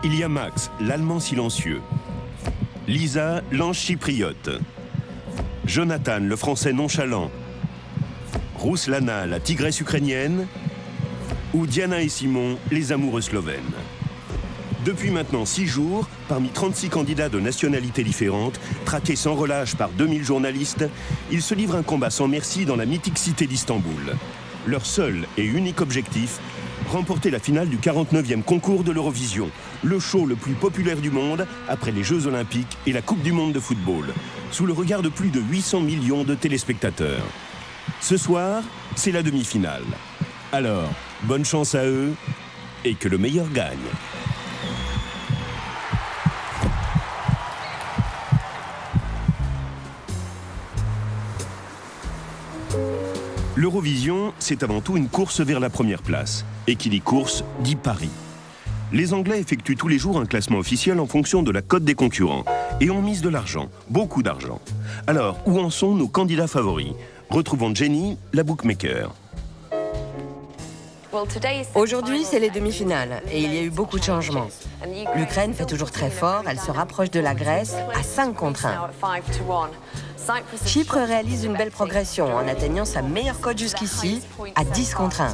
Il y a Max, l'Allemand silencieux. Lisa, l'ange chypriote. Jonathan, le Français nonchalant. Ruslana, la tigresse ukrainienne. Ou Diana et Simon, les amoureux slovènes. Depuis maintenant 6 jours, parmi 36 candidats de nationalités différentes, traqués sans relâche par 2000 journalistes, ils se livrent un combat sans merci dans la mythique cité d'Istanbul. Leur seul et unique objectif, remporter la finale du 49e concours de l'Eurovision, le show le plus populaire du monde après les Jeux Olympiques et la Coupe du Monde de football, sous le regard de plus de 800 millions de téléspectateurs. Ce soir, c'est la demi-finale. Alors, bonne chance à eux et que le meilleur gagne. L'Eurovision, c'est avant tout une course vers la première place. Et qui dit course, dit pari. Les Anglais effectuent tous les jours un classement officiel en fonction de la cote des concurrents. Et on mise de l'argent, beaucoup d'argent. Alors, où en sont nos candidats favoris? Retrouvons Jenny, la bookmaker. Aujourd'hui, c'est les demi-finales et il y a eu beaucoup de changements. L'Ukraine fait toujours très fort, elle se rapproche de la Grèce à 5 contre 1. Chypre réalise une belle progression en atteignant sa meilleure cote jusqu'ici à 10 contre 1.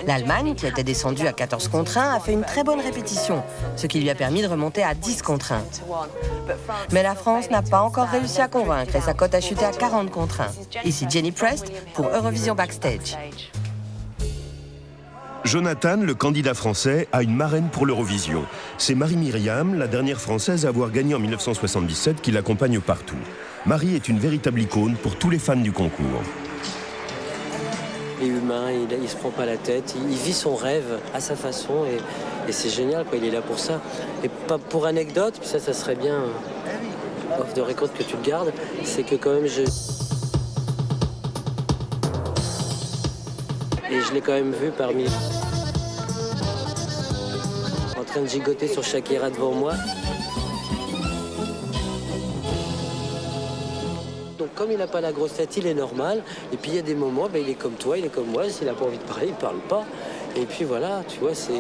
L'Allemagne, qui était descendue à 14 contre 1, a fait une très bonne répétition, ce qui lui a permis de remonter à 10 contre 1. Mais la France n'a pas encore réussi à convaincre et sa cote a chuté à 40 contre 1. Ici Jenny Prest pour Eurovision Backstage. Jonathan, le candidat français, a une marraine pour l'Eurovision. C'est Marie-Myriam, la dernière Française à avoir gagné en 1977, qui l'accompagne partout. Marie est une véritable icône pour tous les fans du concours. Il est humain, il se prend pas la tête, il vit son rêve à sa façon et c'est génial, quoi, il est là pour ça. Et pas pour anecdote, puis ça serait bien off the record que tu le gardes, c'est que quand même Et je l'ai quand même vu parmi... en train de gigoter sur Shakira devant moi. Donc comme il n'a pas la grosse tête, il est normal. Et puis il y a des moments, il est comme toi, il est comme moi. S'il n'a pas envie de parler, il ne parle pas. Et puis voilà, tu vois, c'est...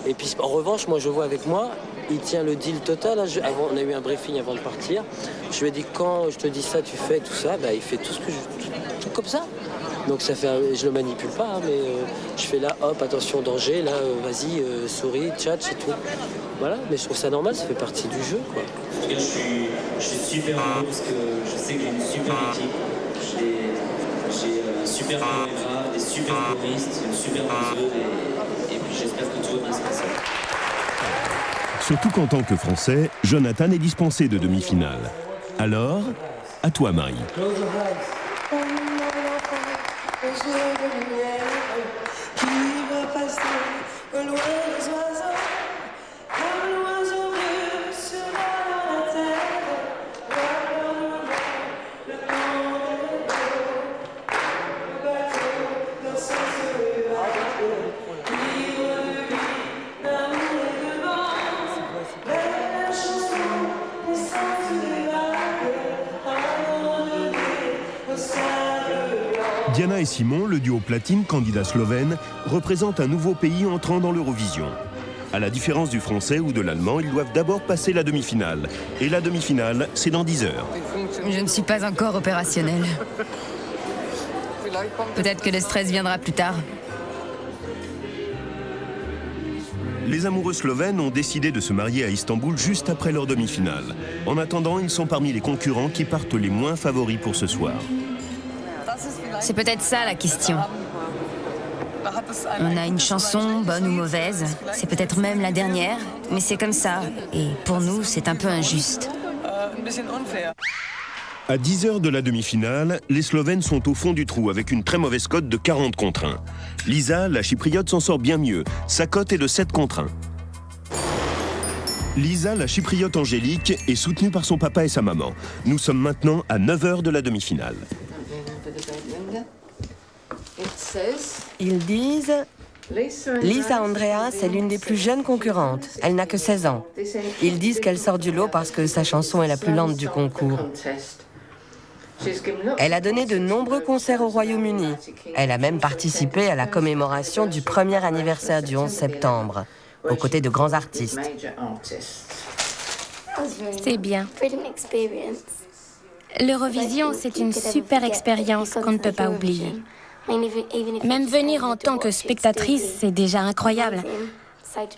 Et puis en revanche, moi je vois avec moi, il tient le deal total. Hein. On a eu un briefing avant de partir. Je lui ai dit, quand je te dis ça, tu fais tout ça. Il fait tout ce que tout comme ça. Donc ça fait, je le manipule pas, hein, mais je fais là, hop, attention, danger, là, vas-y, souris, tchatch et tout. Voilà, mais je trouve ça normal, ça fait partie du jeu, quoi. Je suis super heureux parce que je sais que j'ai une super équipe. J'ai un super chorégraphe, des super choristes, une super danseuse et puis j'espère que tout va bien se passer. Surtout qu'en tant que Français, Jonathan est dispensé de demi-finale. Alors, à toi Marie. Qui va passer au loin des oiseaux, comme l'oiseau bleu sur la terre, le bateau dans son libre de vie, d'amour et de vent, belle chanson, naissance des vagues, abandonnée au sable. Diana et Simon, le duo platine, candidat slovène, représentent un nouveau pays entrant dans l'Eurovision. À la différence du français ou de l'allemand, ils doivent d'abord passer la demi-finale. Et la demi-finale, c'est dans 10 heures. Je ne suis pas encore opérationnelle. Peut-être que le stress viendra plus tard. Les amoureux slovènes ont décidé de se marier à Istanbul juste après leur demi-finale. En attendant, ils sont parmi les concurrents qui partent les moins favoris pour ce soir. C'est peut-être ça la question. On a une chanson, bonne ou mauvaise, c'est peut-être même la dernière, mais c'est comme ça. Et pour nous, c'est un peu injuste. À 10 heures de la demi-finale, les Slovènes sont au fond du trou avec une très mauvaise cote de 40 contre 1. Lisa, la chypriote, s'en sort bien mieux. Sa cote est de 7 contre 1. Lisa, la chypriote angélique, est soutenue par son papa et sa maman. Nous sommes maintenant à 9 heures de la demi-finale. Ils disent... Lisa Andreas est l'une des plus jeunes concurrentes. Elle n'a que 16 ans. Ils disent qu'elle sort du lot parce que sa chanson est la plus lente du concours. Elle a donné de nombreux concerts au Royaume-Uni. Elle a même participé à la commémoration du premier anniversaire du 11 septembre. aux côtés de grands artistes. C'est bien. L'Eurovision, c'est une super expérience qu'on ne peut pas oublier. Même venir en tant que spectatrice, c'est déjà incroyable.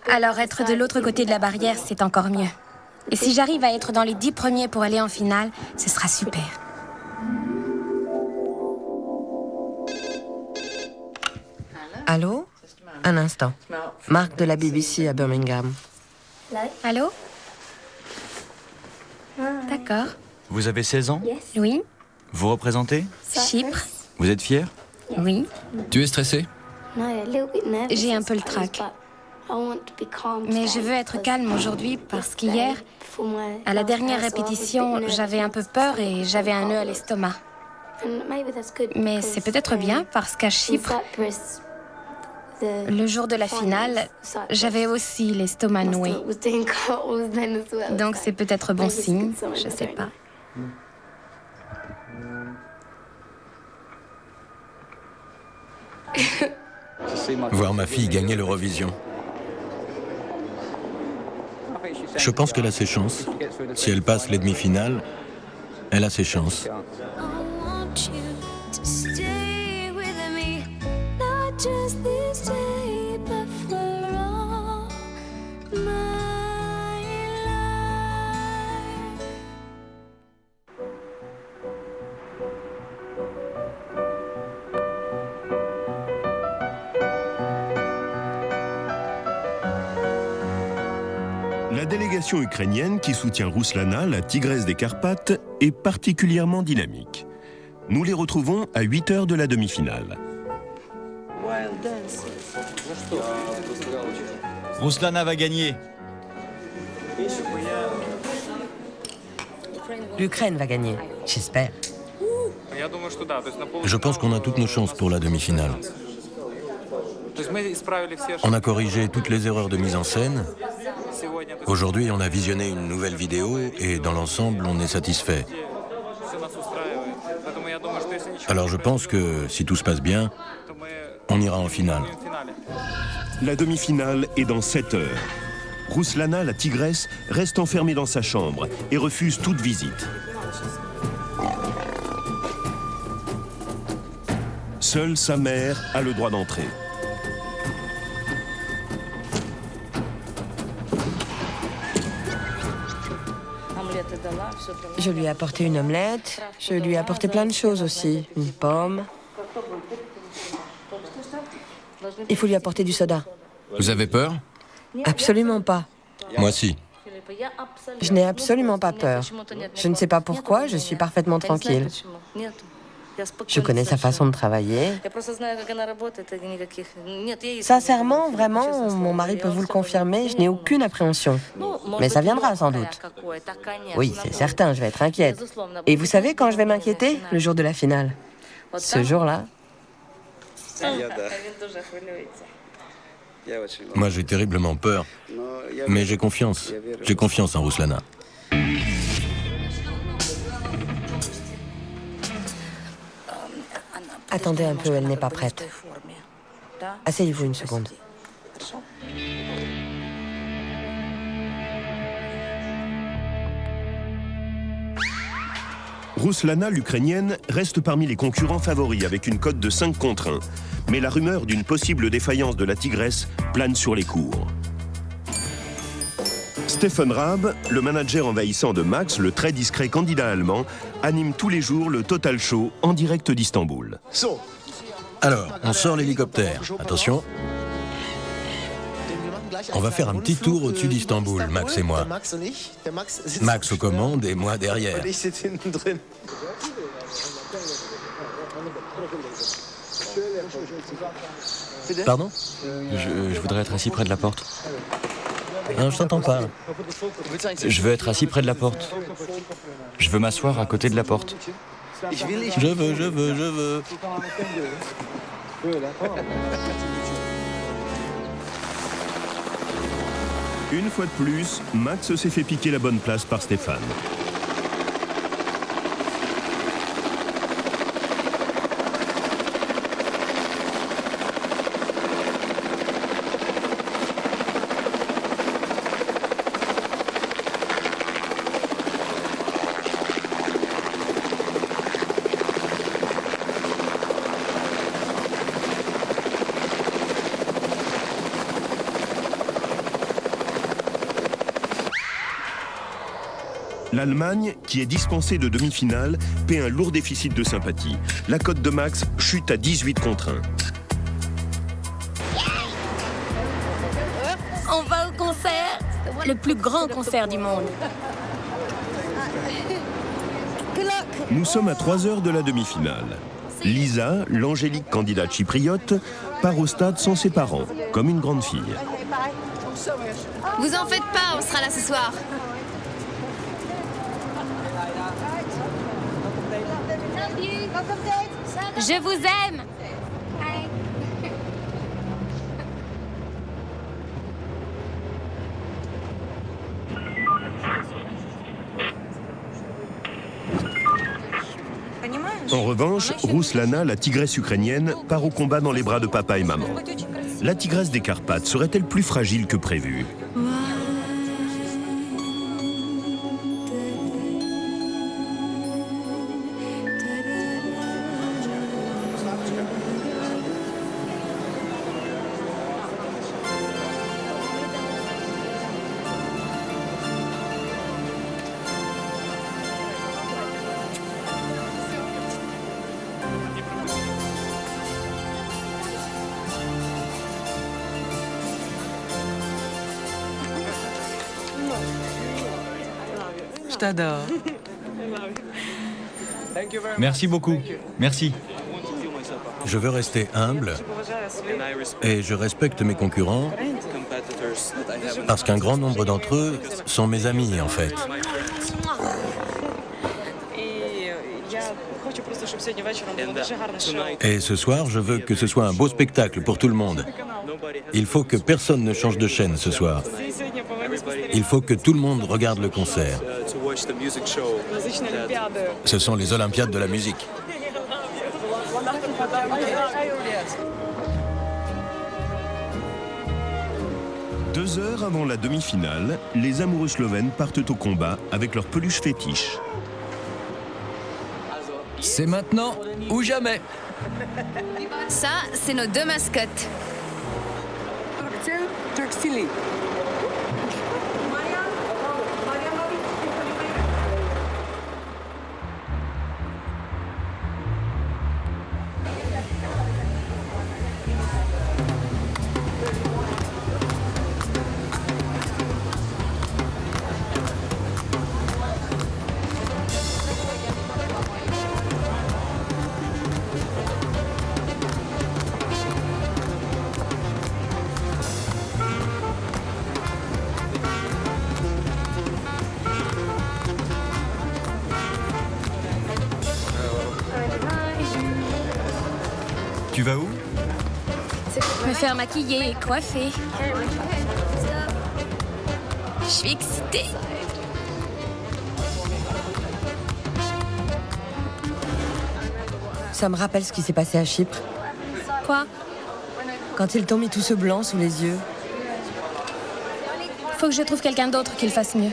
Alors être de l'autre côté de la barrière, c'est encore mieux. Et si j'arrive à être dans les 10 premiers pour aller en finale, ce sera super. Allô? Un instant. Marc de la BBC à Birmingham. Allô? D'accord. Vous avez 16 ans? Oui. Vous représentez? Chypre? Vous êtes fier? Oui. Tu es stressé? J'ai un peu le trac. Mais je veux être calme aujourd'hui parce qu'hier, à la dernière répétition, j'avais un peu peur et j'avais un nœud à l'estomac. Mais c'est peut-être bien parce qu'à Chypre, le jour de la finale, j'avais aussi l'estomac noué. Donc c'est peut-être bon signe, je sais pas. Voir ma fille gagner l'Eurovision. Je pense qu'elle a ses chances. Si elle passe les demi-finales, elle a ses chances. La délégation ukrainienne qui soutient Rouslana, la tigresse des Carpates, est particulièrement dynamique. Nous les retrouvons à 8 heures de la demi-finale. Rouslana va gagner. L'Ukraine va gagner, j'espère. Je pense qu'on a toutes nos chances pour la demi-finale. On a corrigé toutes les erreurs de mise en scène. Aujourd'hui, on a visionné une nouvelle vidéo et dans l'ensemble, on est satisfait. Alors je pense que si tout se passe bien, on ira en finale. La demi-finale est dans 7 heures. Rouslana, la tigresse, reste enfermée dans sa chambre et refuse toute visite. Seule sa mère a le droit d'entrer. Je lui ai apporté une omelette, je lui ai apporté plein de choses aussi. Une pomme. Il faut lui apporter du soda. Vous avez peur? Absolument pas. Moi si. Je n'ai absolument pas peur. Je ne sais pas pourquoi, je suis parfaitement tranquille. Je connais sa façon de travailler. Sincèrement, vraiment, mon mari peut vous le confirmer, je n'ai aucune appréhension. Mais ça viendra sans doute. Oui, c'est certain, je vais être inquiète. Et vous savez quand je vais m'inquiéter? Le jour de la finale. Ce jour-là. Moi j'ai terriblement peur. Mais j'ai confiance. J'ai confiance en Rouslana. Attendez un peu, elle n'est pas prête. Asseyez-vous une seconde. Rouslana, l'Ukrainienne, reste parmi les concurrents favoris avec une cote de 5 contre 1. Mais la rumeur d'une possible défaillance de la tigresse plane sur les cours. Stefan Raab, le manager envahissant de Max, le très discret candidat allemand, anime tous les jours le Total Show en direct d'Istanbul. Alors, on sort l'hélicoptère. Attention. On va faire un petit tour au-dessus d'Istanbul, Max et moi. Max aux commandes et moi derrière. Pardon? Je voudrais être assis près de la porte. Non, je t'entends pas. Je veux être assis près de la porte. Je veux m'asseoir à côté de la porte. Je veux. Une fois de plus, Max s'est fait piquer la bonne place par Stéphane. L'Allemagne, qui est dispensée de demi-finale, paie un lourd déficit de sympathie. La cote de Max chute à 18 contre 1. On va au concert, le plus grand concert du monde. Nous sommes à 3 heures de la demi-finale. Lisa, l'angélique candidate chypriote, part au stade sans ses parents, comme une grande fille. Vous en faites pas, on sera là ce soir. Je vous aime. En revanche, Rouslana, la tigresse ukrainienne, part au combat dans les bras de papa et maman. La tigresse des Carpates serait-elle plus fragile que prévu? Je t'adore. Merci beaucoup. Merci. Je veux rester humble et je respecte mes concurrents parce qu'un grand nombre d'entre eux sont mes amis en fait. Et ce soir, je veux que ce soit un beau spectacle pour tout le monde. Il faut que personne ne change de chaîne ce soir. Il faut que tout le monde regarde le concert. Ce sont les Olympiades de la musique. Deux heures avant la demi-finale, les amoureux slovènes partent au combat avec leur peluche fétiche. C'est maintenant ou jamais. Ça, c'est nos deux mascottes. Tu vas où? Me faire maquiller et coiffer. Je suis excitée. Ça me rappelle ce qui s'est passé à Chypre, Quoi? quand ils t'ont mis tout ce blanc sous les yeux. Faut que je trouve quelqu'un d'autre qui le fasse mieux.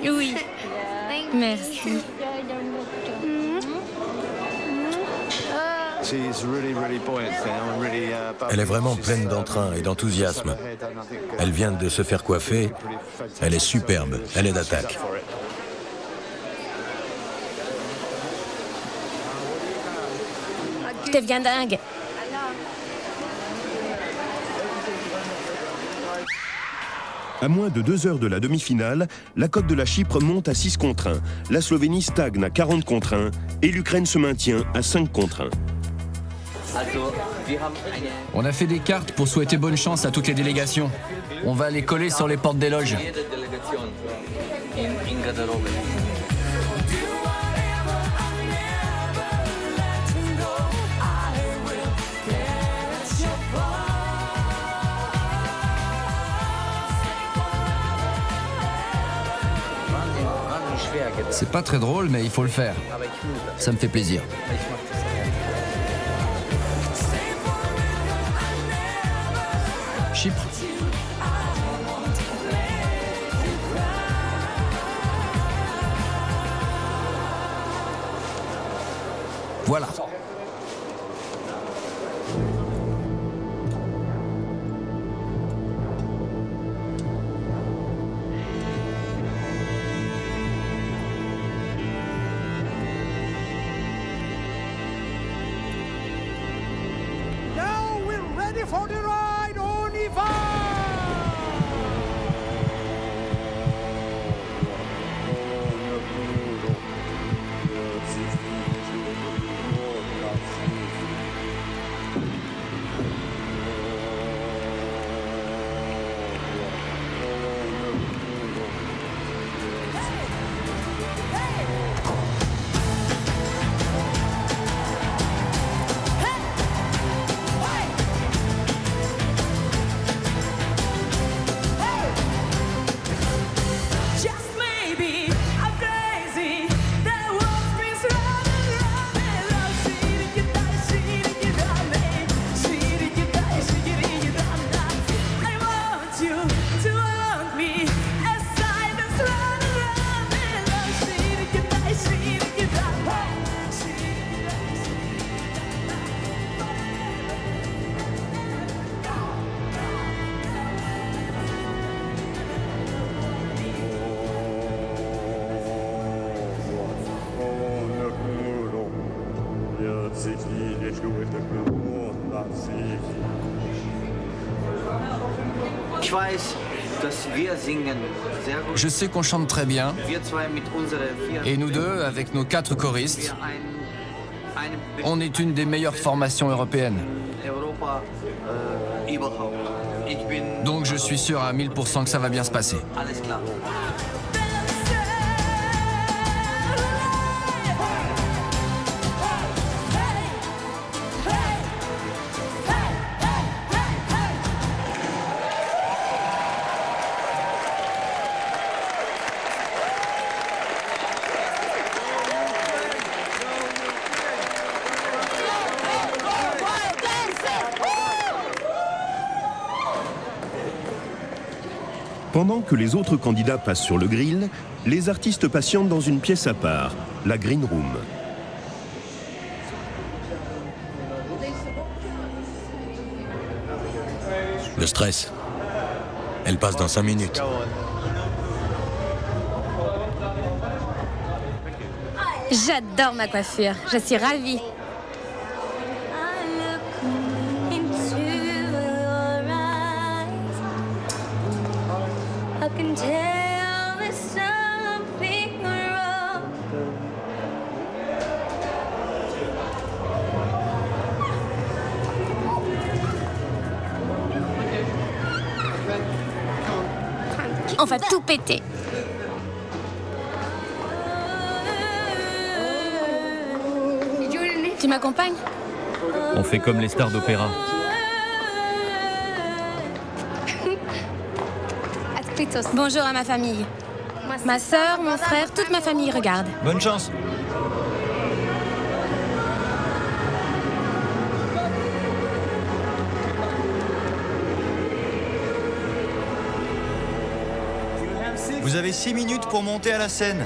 Oui. Merci. Elle est vraiment pleine d'entrain et d'enthousiasme. Elle vient de se faire coiffer. Elle est superbe. Elle est d'attaque. Tu deviens dingue. À moins de 2 heures de la demi-finale, la cote de la Chypre monte à 6 contre 1. La Slovénie stagne à 40 contre 1 et l'Ukraine se maintient à 5 contre 1. On a fait des cartes pour souhaiter bonne chance à toutes les délégations. On va les coller sur les portes des loges. C'est pas très drôle, mais il faut le faire. Ça me fait plaisir. Chypre. Voilà. Now we're ready for the ride, on y va! Je sais qu'on chante très bien. Et nous deux, avec nos 4 choristes, on est une des meilleures formations européennes. Donc je suis sûr à 1000% que ça va bien se passer. Pendant que les autres candidats passent sur le grill, les artistes patientent dans une pièce à part, la Green Room. Le stress. Elle passe dans 5 minutes. J'adore ma coiffure. Je suis ravie. On va tout péter. Tu m'accompagnes? On fait comme les stars d'opéra. Bonjour à ma famille. Ma sœur, mon frère, toute ma famille regarde. Bonne chance. Vous avez 6 minutes pour monter à la scène.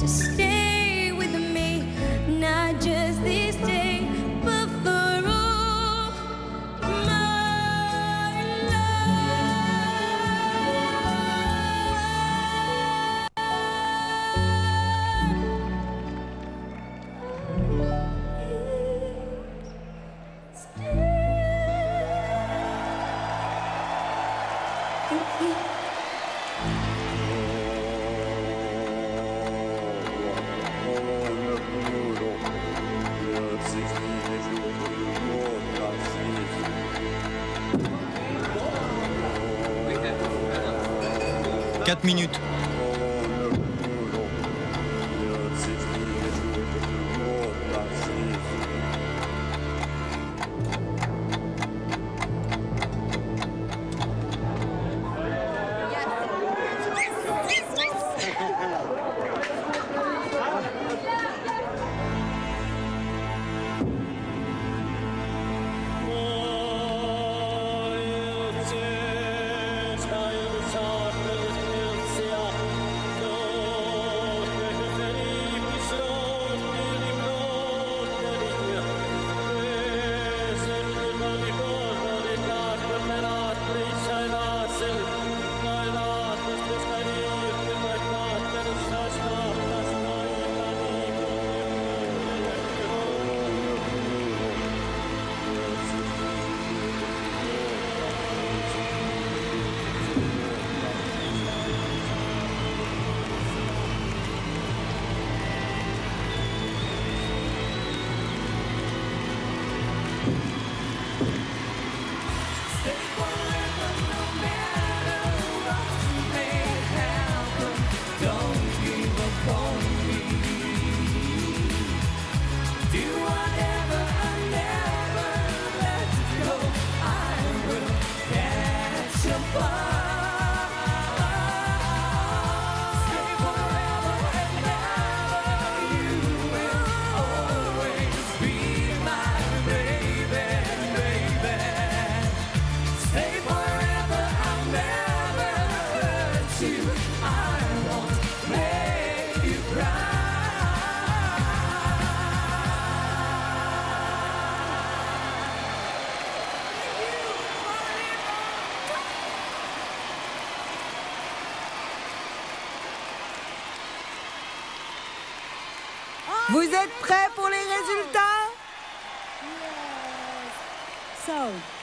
Stay with me, not just this day, but for all 4 minutes. Vous êtes prêts pour les résultats?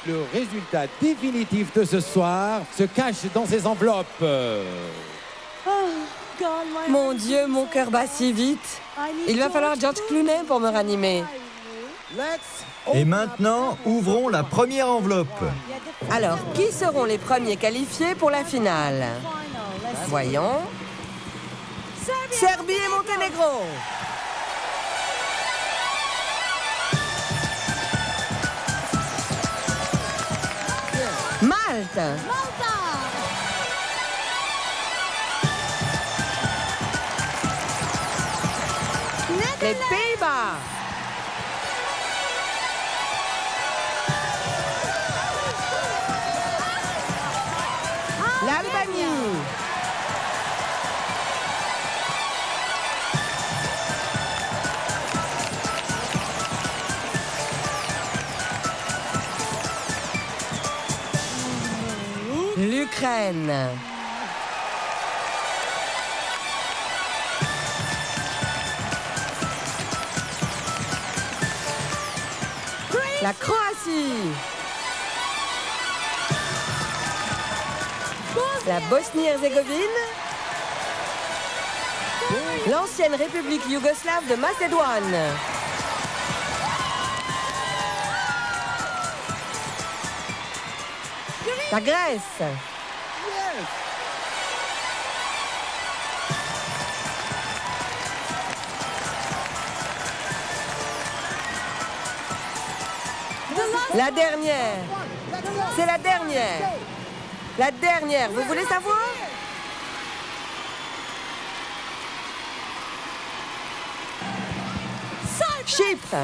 Le résultat définitif de ce soir se cache dans ces enveloppes. Mon Dieu, mon cœur bat si vite. Il va falloir George Clooney pour me ranimer. Et maintenant, ouvrons la première enveloppe. Alors, qui seront les premiers qualifiés pour la finale? Voyons. Serbie et Monténégro. Malte. Les Pays-Bas. L'Albanie. L'Ukraine. La Croatie. La Bosnie-Herzégovine. L'ancienne République yougoslave de Macédoine. La Grèce. La dernière. C'est la dernière. La dernière. Vous voulez savoir? Chypre.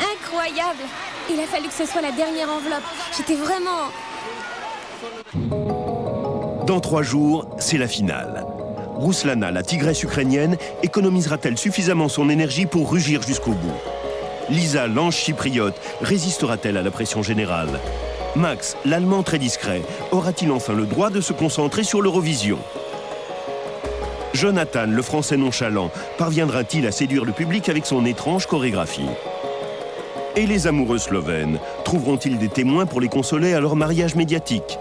Incroyable! Il a fallu que ce soit la dernière enveloppe. J'étais vraiment... Dans 3 jours, c'est la finale. Rouslana, la tigresse ukrainienne, économisera-t-elle suffisamment son énergie pour rugir jusqu'au bout? Lisa, l'ange chypriote, résistera-t-elle à la pression générale? Max, l'allemand très discret, aura-t-il enfin le droit de se concentrer sur l'Eurovision? Jonathan, le Français nonchalant, parviendra-t-il à séduire le public avec son étrange chorégraphie? Et les amoureux slovènes trouveront-ils des témoins pour les consoler à leur mariage médiatique?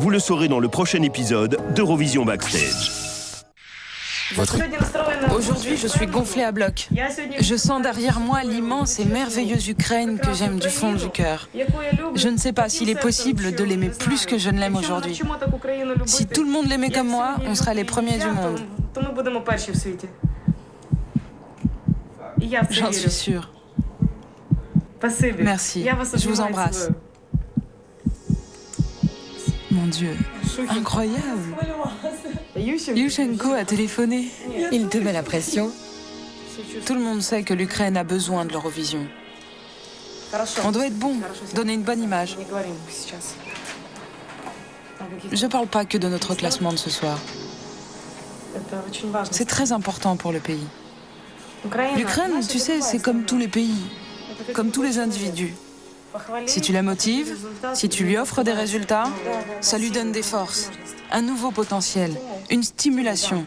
Vous le saurez dans le prochain épisode d'Eurovision Backstage. Aujourd'hui, je suis gonflée à bloc. Je sens derrière moi l'immense et merveilleuse Ukraine que j'aime du fond du cœur. Je ne sais pas s'il est possible de l'aimer plus que je ne l'aime aujourd'hui. Si tout le monde l'aimait comme moi, on serait les premiers du monde. J'en suis sûre. Merci, je vous embrasse. Mon Dieu, incroyable. Yushchenko a téléphoné. Il te met la pression. Tout le monde sait que l'Ukraine a besoin de l'Eurovision. On doit être bon, donner une bonne image. Je parle pas que de notre classement de ce soir. C'est très important pour le pays. L'Ukraine, tu sais, c'est comme tous les pays, comme tous les individus. Si tu la motives, si tu lui offres des résultats, ça lui donne des forces, un nouveau potentiel, une stimulation.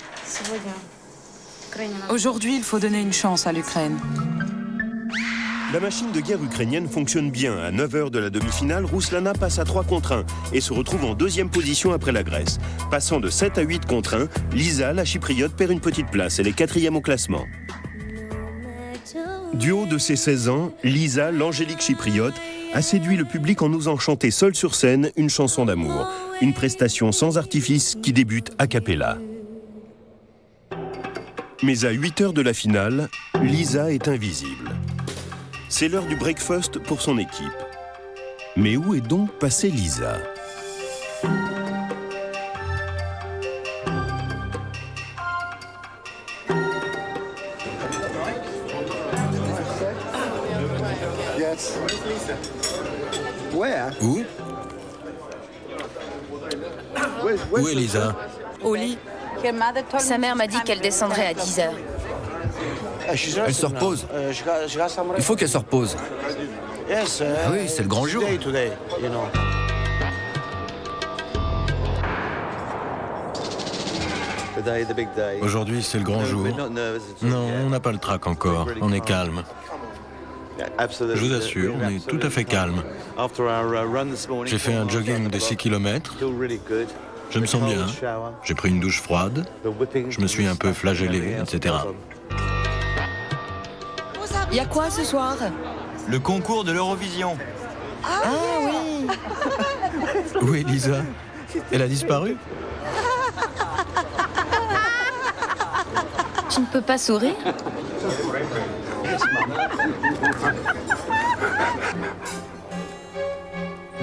Aujourd'hui, il faut donner une chance à l'Ukraine. La machine de guerre ukrainienne fonctionne bien. À 9h de la demi-finale, Ruslana passe à 3 contre 1 et se retrouve en deuxième position après la Grèce. Passant de 7 à 8 contre 1, Lisa, la chypriote, perd une petite place. Elle est 4e au classement. Du haut de ses 16 ans, Lisa, l'angélique chypriote, a séduit le public en osant chanter seule sur scène une chanson d'amour. Une prestation sans artifice qui débute a cappella. Mais à 8h de la finale, Lisa est invisible. C'est l'heure du breakfast pour son équipe. Mais où est donc passée Lisa ? Où? Où est Lisa? Au lit. Sa mère m'a dit qu'elle descendrait à 10h. Elle se repose. Il faut qu'elle se repose. Ah oui, c'est le grand jour. Aujourd'hui, c'est le grand jour. Non, on n'a pas le trac encore. On est calme. Je vous assure, on est tout à fait calme. J'ai fait un jogging de 6 km. Je me sens bien. J'ai pris une douche froide. Je me suis un peu flagellé, etc. Il y a quoi ce soir? Le concours de l'Eurovision. Ah oui. Où est Lisa? Elle a disparu? Tu ne peux pas sourire?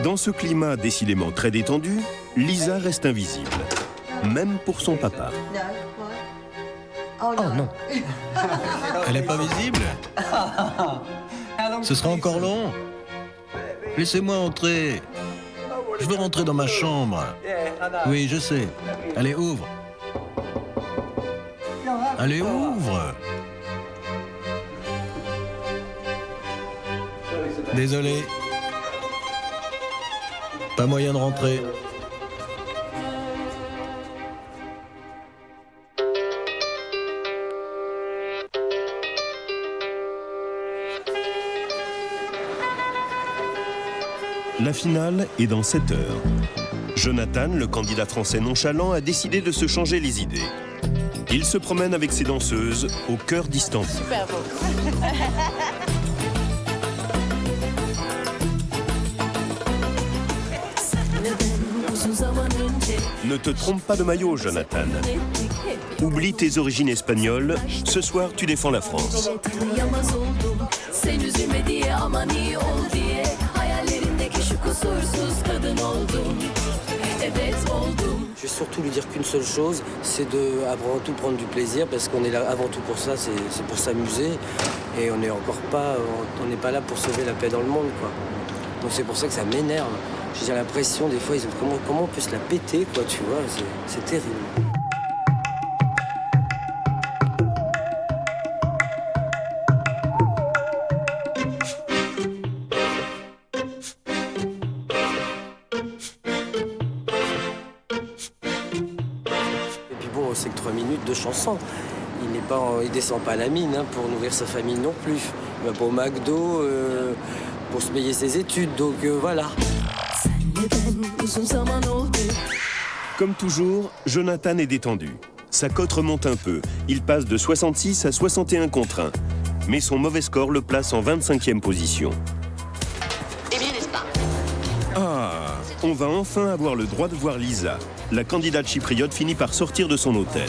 Dans ce climat décidément très détendu, Lisa reste invisible, même pour son papa. Oh non. Elle n'est pas visible? Ce sera encore long. Laissez-moi entrer. Je veux rentrer dans ma chambre. Oui, je sais. Allez, ouvre. Allez, ouvre. Désolé. Pas moyen de rentrer. La finale est dans 7 heures. Jonathan, le candidat français nonchalant, a décidé de se changer les idées. Il se promène avec ses danseuses au cœur d'Istanbul. Super beau. Ne te trompe pas de maillot, Jonathan. Oublie tes origines espagnoles. Ce soir, tu défends la France. Je vais surtout lui dire qu'une seule chose, c'est de avant tout prendre du plaisir, parce qu'on est là avant tout pour ça, c'est pour s'amuser, et on n'est pas là pour sauver la paix dans le monde, quoi. Donc c'est pour ça que ça m'énerve. J'ai l'impression des fois, comment on peut se la péter, quoi, tu vois, c'est terrible. bossait que 3 minutes de chanson. Il descend pas à la mine pour nourrir sa famille non plus. Il va pas au McDo pour se payer ses études, donc voilà. Comme toujours, Jonathan est détendu. Sa cote remonte un peu. Il passe de 66 à 61 contre 1. Mais son mauvais score le place en 25e position. Eh bien, n'est-ce pas? On va enfin avoir le droit de voir Lisa. La candidate chypriote finit par sortir de son hôtel.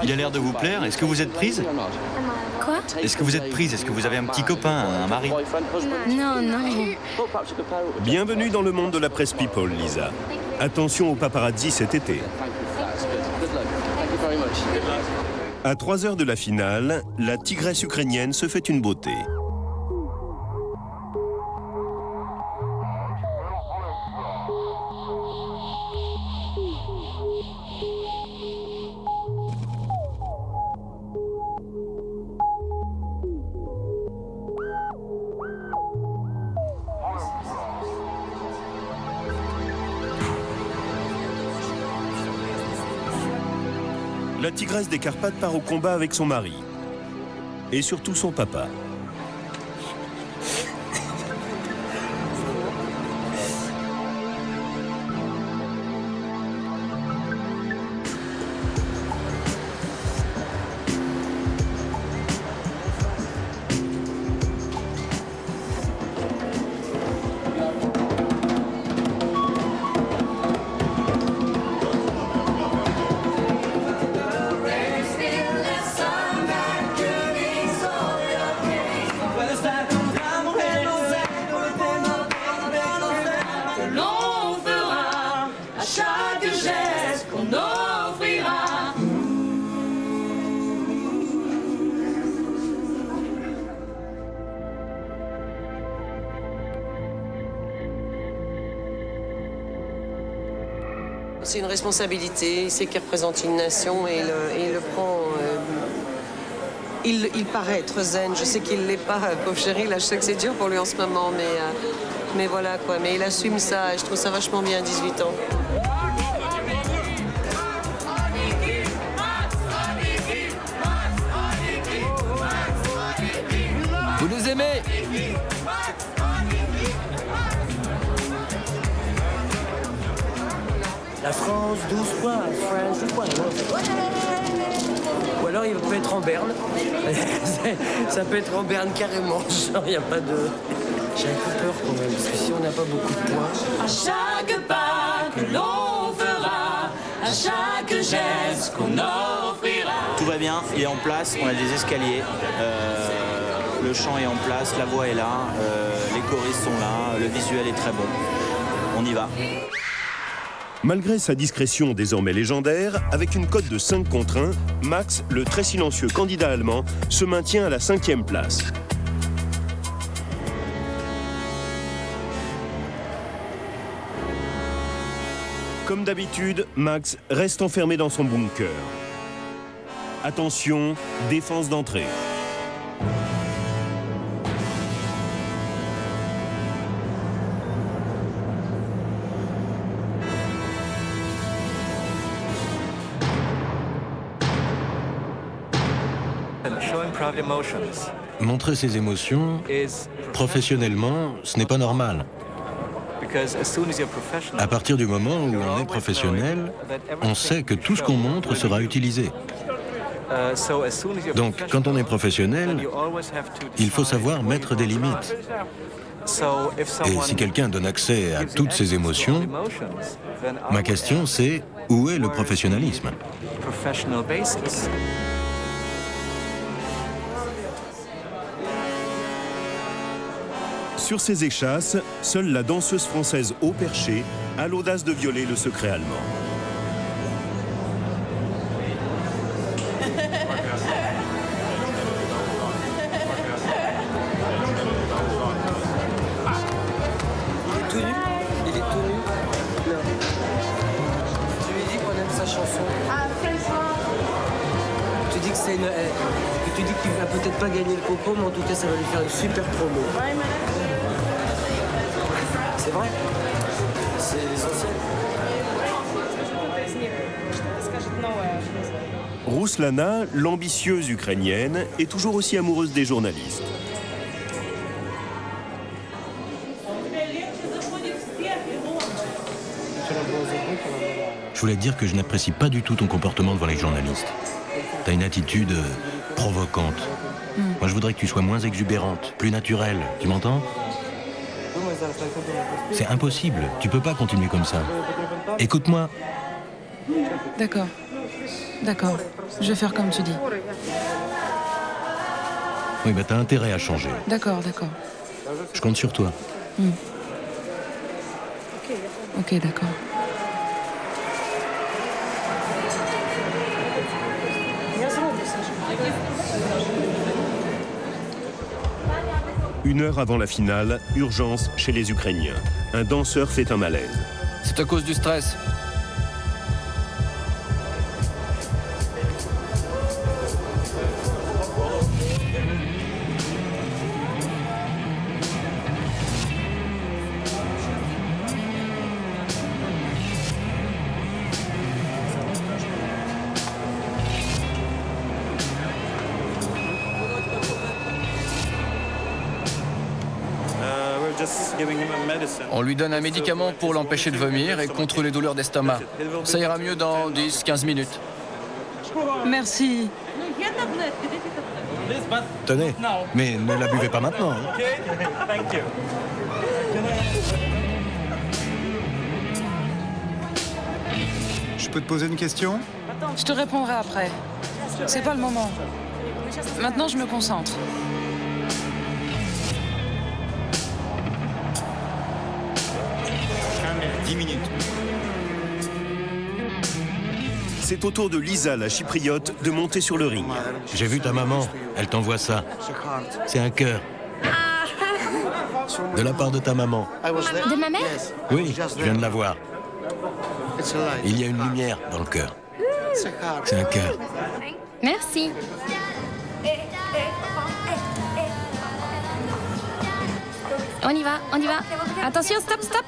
Il a l'air de vous plaire. Est-ce que vous êtes prise? Quoi? Est-ce que vous êtes prise? Est-ce que vous avez un petit copain, un mari? Non, non. Bienvenue dans le monde de la presse people, Lisa. Attention aux paparazzi cet été. À 3 heures de la finale, la tigresse ukrainienne se fait une beauté. La tigresse des Carpates part au combat avec son mari. Et surtout son papa. C'est une responsabilité, il sait qu'il représente une nation et il le prend. Il paraît être zen, je sais qu'il ne l'est pas, pauvre chéri, là je sais que c'est dur pour lui en ce moment, mais voilà quoi. Mais il assume ça et je trouve ça vachement bien à 18 ans. Vous nous aimez? La France, 12 points, France, 12 points. Ou alors il peut être en berne. Ça peut être en berne carrément. Genre, il n'y a pas de... J'ai un peu peur quand même, parce que si on n'a pas beaucoup de points... À chaque pas que l'on fera, à chaque geste qu'on offrira. Tout va bien, il est en place, on a des escaliers. Le chant est en place, la voix est là, les choristes sont là, le visuel est très bon. On y va. Malgré sa discrétion désormais légendaire, avec une cote de 5 contre 1, Max, le très silencieux candidat allemand, se maintient à la 5e place. Comme d'habitude, Max reste enfermé dans son bunker. Attention, défense d'entrée. Montrer ses émotions, professionnellement, ce n'est pas normal. À partir du moment où on est professionnel, on sait que tout ce qu'on montre sera utilisé. Donc, quand on est professionnel, il faut savoir mettre des limites. Et si quelqu'un donne accès à toutes ses émotions, ma question c'est, où est le professionnalisme ? Sur ces échasses, seule la danseuse française haut perché a l'audace de violer le secret allemand. Il est tout nu. Non. Tu lui dis qu'on aime sa chanson. Tu dis que c'est une... Tu dis qu'il va peut-être pas gagner le concours, mais en tout cas, ça va lui faire une super promo. C'est vrai. C'est essentiel. Rouslana, l'ambitieuse ukrainienne, est toujours aussi amoureuse des journalistes. Je voulais te dire que je n'apprécie pas du tout ton comportement devant les journalistes. T'as une attitude provocante. Moi, je voudrais que tu sois moins exubérante, plus naturelle. Tu m'entends? C'est impossible. Tu peux pas continuer comme ça. Écoute-moi. D'accord. D'accord. Je vais faire comme tu dis. Oui, bah t'as intérêt à changer. D'accord, d'accord. Je compte sur toi. Ok, d'accord. Une heure avant la finale, urgence chez les Ukrainiens. Un danseur fait un malaise. C'est à cause du stress. On lui donne un médicament pour l'empêcher de vomir et contre les douleurs d'estomac. Ça ira mieux dans 10-15 minutes. Merci. Tenez, mais ne la buvez pas maintenant. Hein. Je peux te poser une question? Je te répondrai après. C'est pas le moment. Maintenant, je me concentre. C'est au tour de Lisa, la chypriote, de monter sur le ring. J'ai vu ta maman, elle t'envoie ça. C'est un cœur. De la part de ta maman. De ma mère? Oui, je viens de la voir. Il y a une lumière dans le cœur. C'est un cœur. Merci. On y va, on y va. Attention, stop, stop.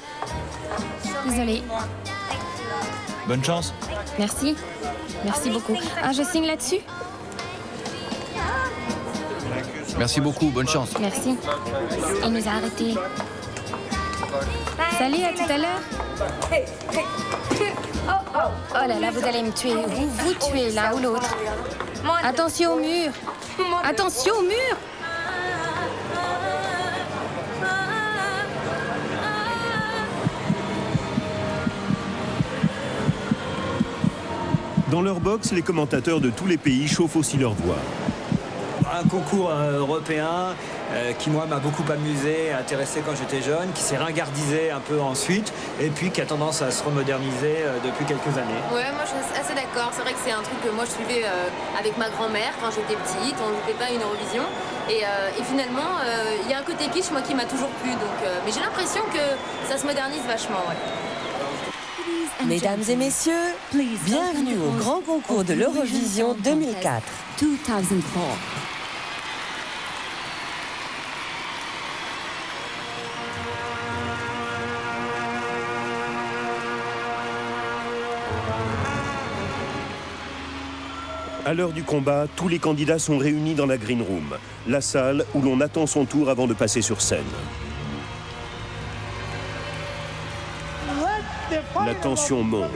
Désolée. Bonne chance. Merci. Merci beaucoup. Ah, je signe là-dessus? Merci beaucoup, bonne chance. Merci. Il nous a arrêtés. Salut, à tout à l'heure. Oh là là, vous allez me tuer. Vous tuez l'un ou l'autre. Attention au mur. Attention au mur. Dans leur box, les commentateurs de tous les pays chauffent aussi leur voix. Un concours européen qui, moi, m'a beaucoup amusé, intéressé quand j'étais jeune, qui s'est ringardisé un peu ensuite, et puis qui a tendance à se remoderniser depuis quelques années. Ouais, moi je suis assez d'accord. C'est vrai que c'est un truc que moi je suivais avec ma grand-mère quand j'étais petite. On ne fait pas une Eurovision. Et finalement, il y a un côté kitsch, moi, qui m'a toujours plu. Donc, mais j'ai l'impression que ça se modernise vachement, ouais. Mesdames et messieurs, bienvenue au grand concours de l'Eurovision 2004. À l'heure du combat, tous les candidats sont réunis dans la Green Room, la salle où l'on attend son tour avant de passer sur scène. La tension monte.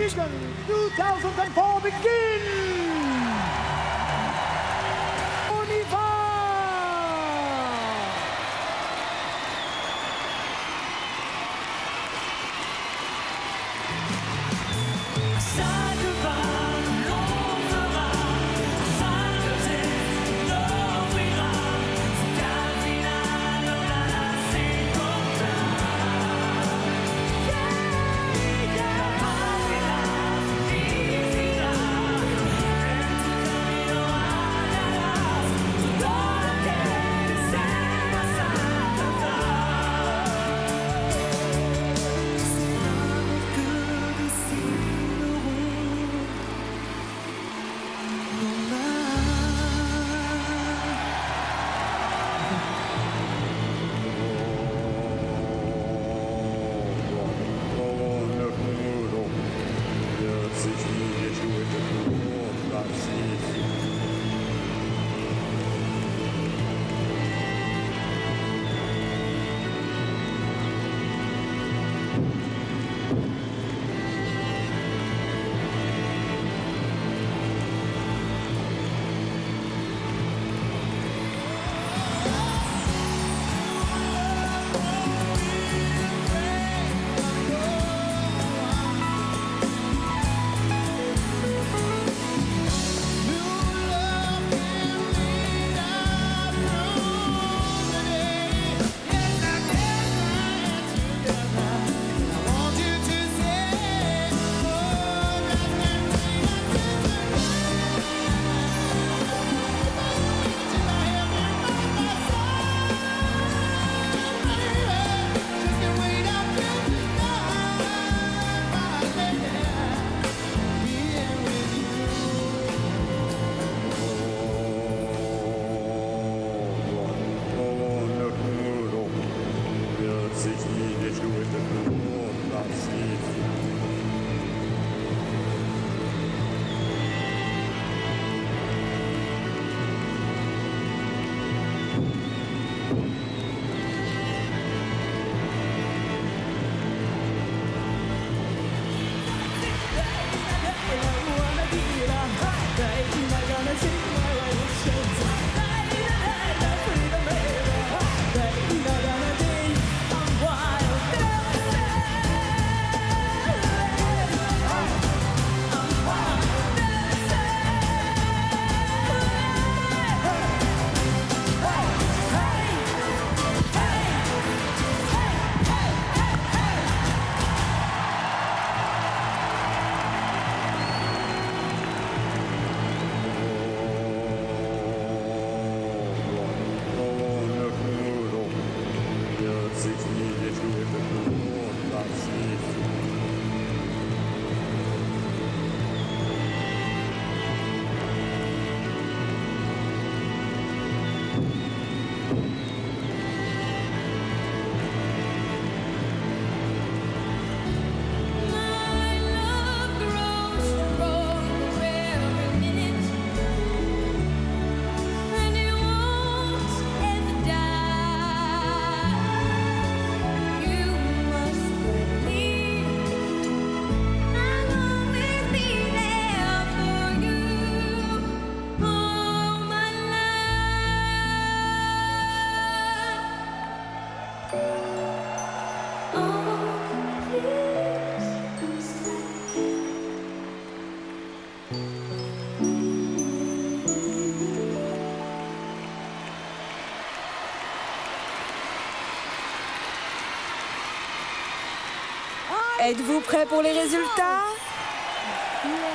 Êtes-vous prêts pour les résultats?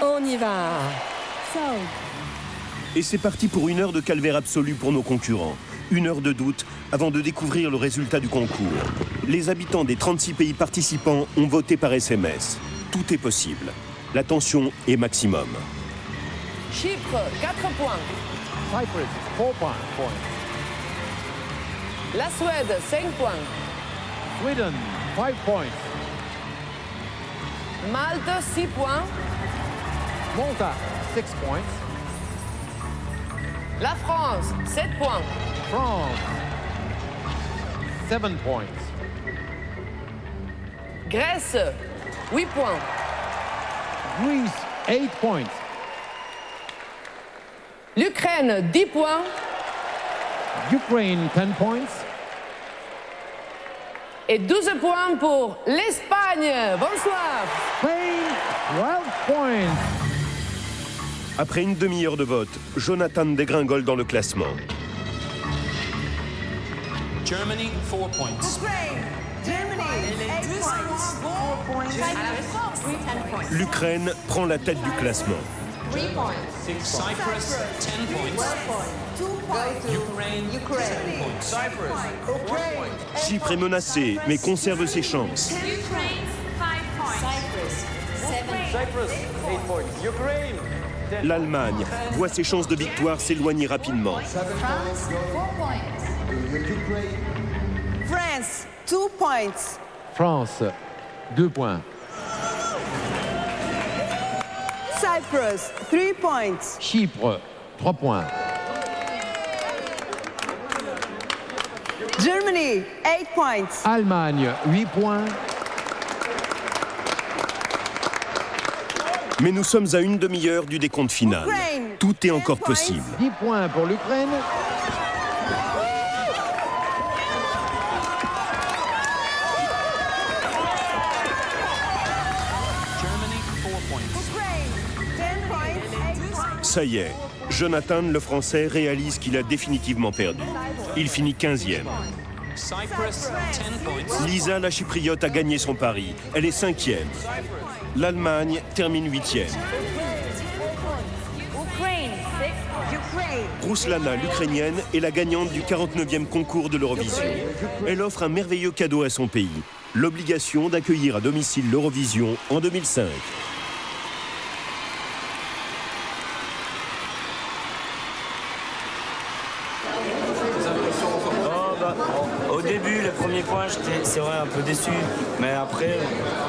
On y va. Et c'est parti pour une heure de calvaire absolu pour nos concurrents. Une heure de doute avant de découvrir le résultat du concours. Les habitants des 36 pays participants ont voté par SMS. Tout est possible. La tension est maximum. Chypre, 4 points. Cyprus, 4 points. La Suède, 5 points. Sweden, 5 points. Malte, 6 points. Malta, 6 points. La France, 7 points. France, 7 points. Grèce, 8 points. Greece, 8 points. L'Ukraine, 10 points. Ukraine, 10 points. Et 12 points pour l'Espagne. Bonsoir. Spain, 12 points. Après une demi-heure de vote, Jonathan dégringole dans le classement. Germany, 4 points. L'Ukraine prend la tête du classement. Cyprus, 10 points. Ukraine, 7 points. Chypre est menacé, mais conserve ses chances. L'Allemagne voit ses chances de victoire s'éloigner rapidement. France, 2 points. France, 2 points. Cyprus, 3 points. Chypre, 3 points. Germany, 8 points. Allemagne, 8 points. Mais nous sommes à une demi-heure du décompte final. Tout est encore possible. 10 points pour l'Ukraine. Ça y est, Jonathan, le Français, réalise qu'il a définitivement perdu. Il finit 15e. Lisa, la Chypriote, a gagné son pari. Elle est 5e. L'Allemagne termine 8e. Ruslana, l'Ukrainienne, est la gagnante du 49e concours de l'Eurovision. Elle offre un merveilleux cadeau à son pays, l'obligation d'accueillir à domicile l'Eurovision en 2005. Au début, les premiers points, c'est vrai un peu déçu, mais après,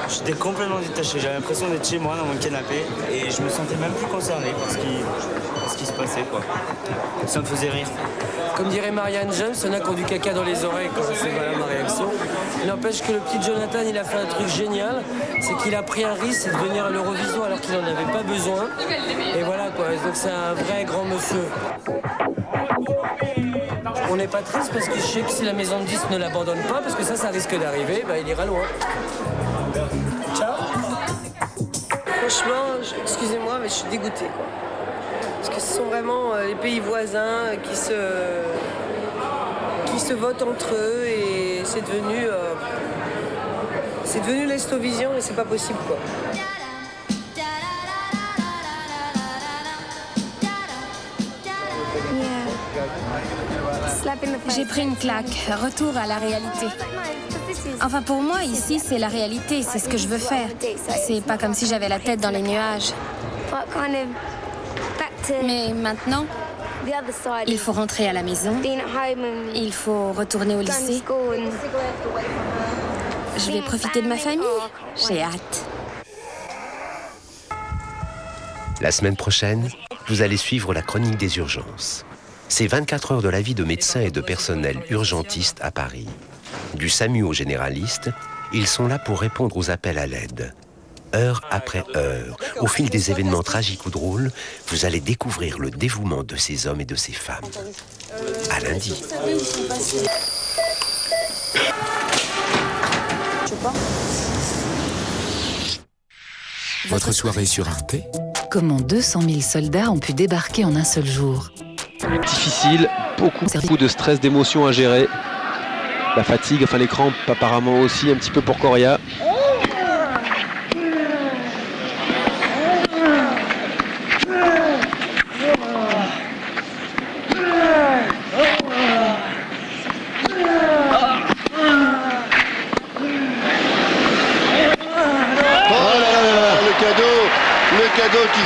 j'étais complètement détaché. J'avais l'impression d'être chez moi dans mon canapé et je me sentais même plus concerné par ce qui se passait, quoi. Ça me faisait rire. Comme dirait Marianne James, il y en a qui ont du caca dans les oreilles, quoi. C'est voilà ma réaction. Il n'empêche que le petit Jonathan, il a fait un truc génial, c'est qu'il a pris un risque, c'est de venir à l'Eurovision alors qu'il n'en avait pas besoin. Et voilà, quoi. Donc c'est un vrai grand monsieur. On n'est pas triste parce que je sais que si la maison de disques ne l'abandonne pas, parce que ça risque d'arriver, bah, il ira loin. Ciao. Franchement, excusez-moi, mais je suis dégoûtée, quoi. Parce que ce sont vraiment les pays voisins qui se votent entre eux et c'est devenu l'Estovision et c'est pas possible, quoi. J'ai pris une claque. Retour à la réalité. Enfin, pour moi, ici, c'est la réalité. C'est ce que je veux faire. C'est pas comme si j'avais la tête dans les nuages. Mais maintenant, il faut rentrer à la maison. Il faut retourner au lycée. Je vais profiter de ma famille. J'ai hâte. La semaine prochaine, vous allez suivre la chronique des urgences. C'est 24 heures de la vie de médecins et de personnel urgentistes à Paris. Du SAMU au généraliste, ils sont là pour répondre aux appels à l'aide. Heure après heure, au fil des événements tragiques ou drôles, vous allez découvrir le dévouement de ces hommes et de ces femmes. À lundi. Votre soirée sur Arte? Comment 200 000 soldats ont pu débarquer en un seul jour? Difficile, beaucoup de stress, d'émotions à gérer. La fatigue, enfin les crampes apparemment aussi, un petit peu pour Coria.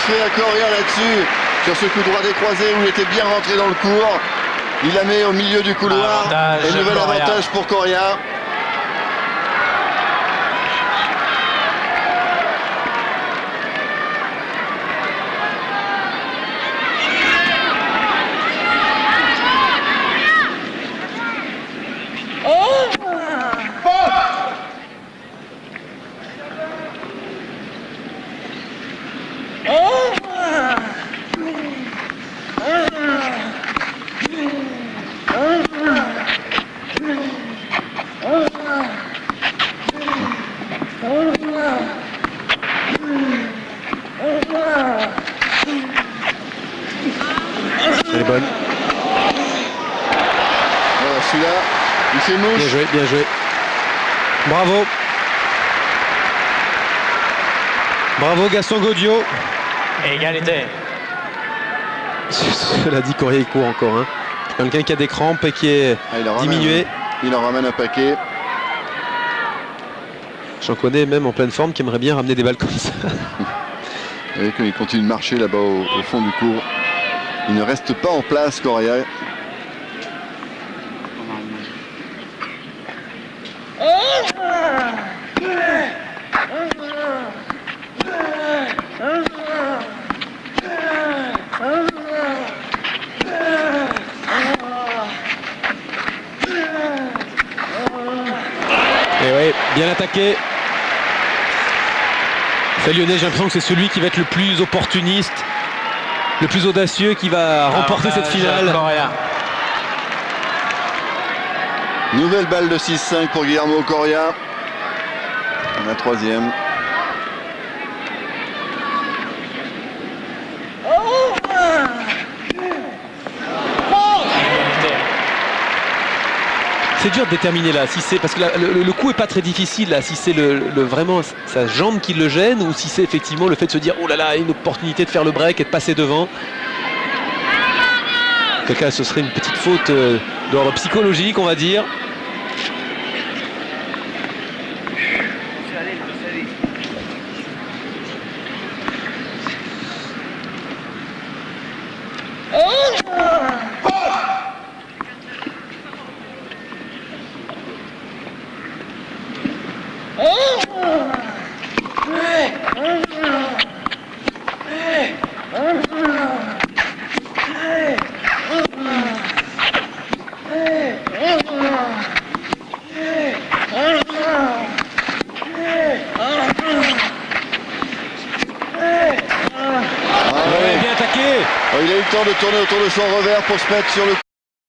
fait à Coria là-dessus, sur ce coup droit décroisé où il était bien rentré dans le court. Il la met au milieu du couloir. Et nouvel avantage pour Coria. Elle est bonne. Voilà, celui-là, il fait mouche. Bien joué, bien joué. Bravo. Bravo Gaston Gaudio. Égalité. Cela dit, Coria il court encore. Hein. Quelqu'un qui a des crampes et qui est diminué. Il en ramène un paquet. J'en connais même en pleine forme qui aimerait bien ramener des balles comme ça. Et quand il continue de marcher là-bas au fond du court, il ne reste pas en place, Coria. Et oui, bien attaqué. Fait Lyonnais, j'ai l'impression que c'est celui qui va être le plus opportuniste, le plus audacieux, qui va remporter cette finale. Nouvelle balle de 6-5 pour Guillermo Coria. La troisième. C'est dur de déterminer là, si c'est parce que le coup est pas très difficile là, si c'est vraiment sa jambe qui le gêne ou si c'est effectivement le fait de se dire oh là là, une opportunité de faire le break et de passer devant. En tout cas, ce serait une petite faute d'ordre psychologique, on va dire. Il a eu le temps de tourner autour de son revers pour se mettre sur le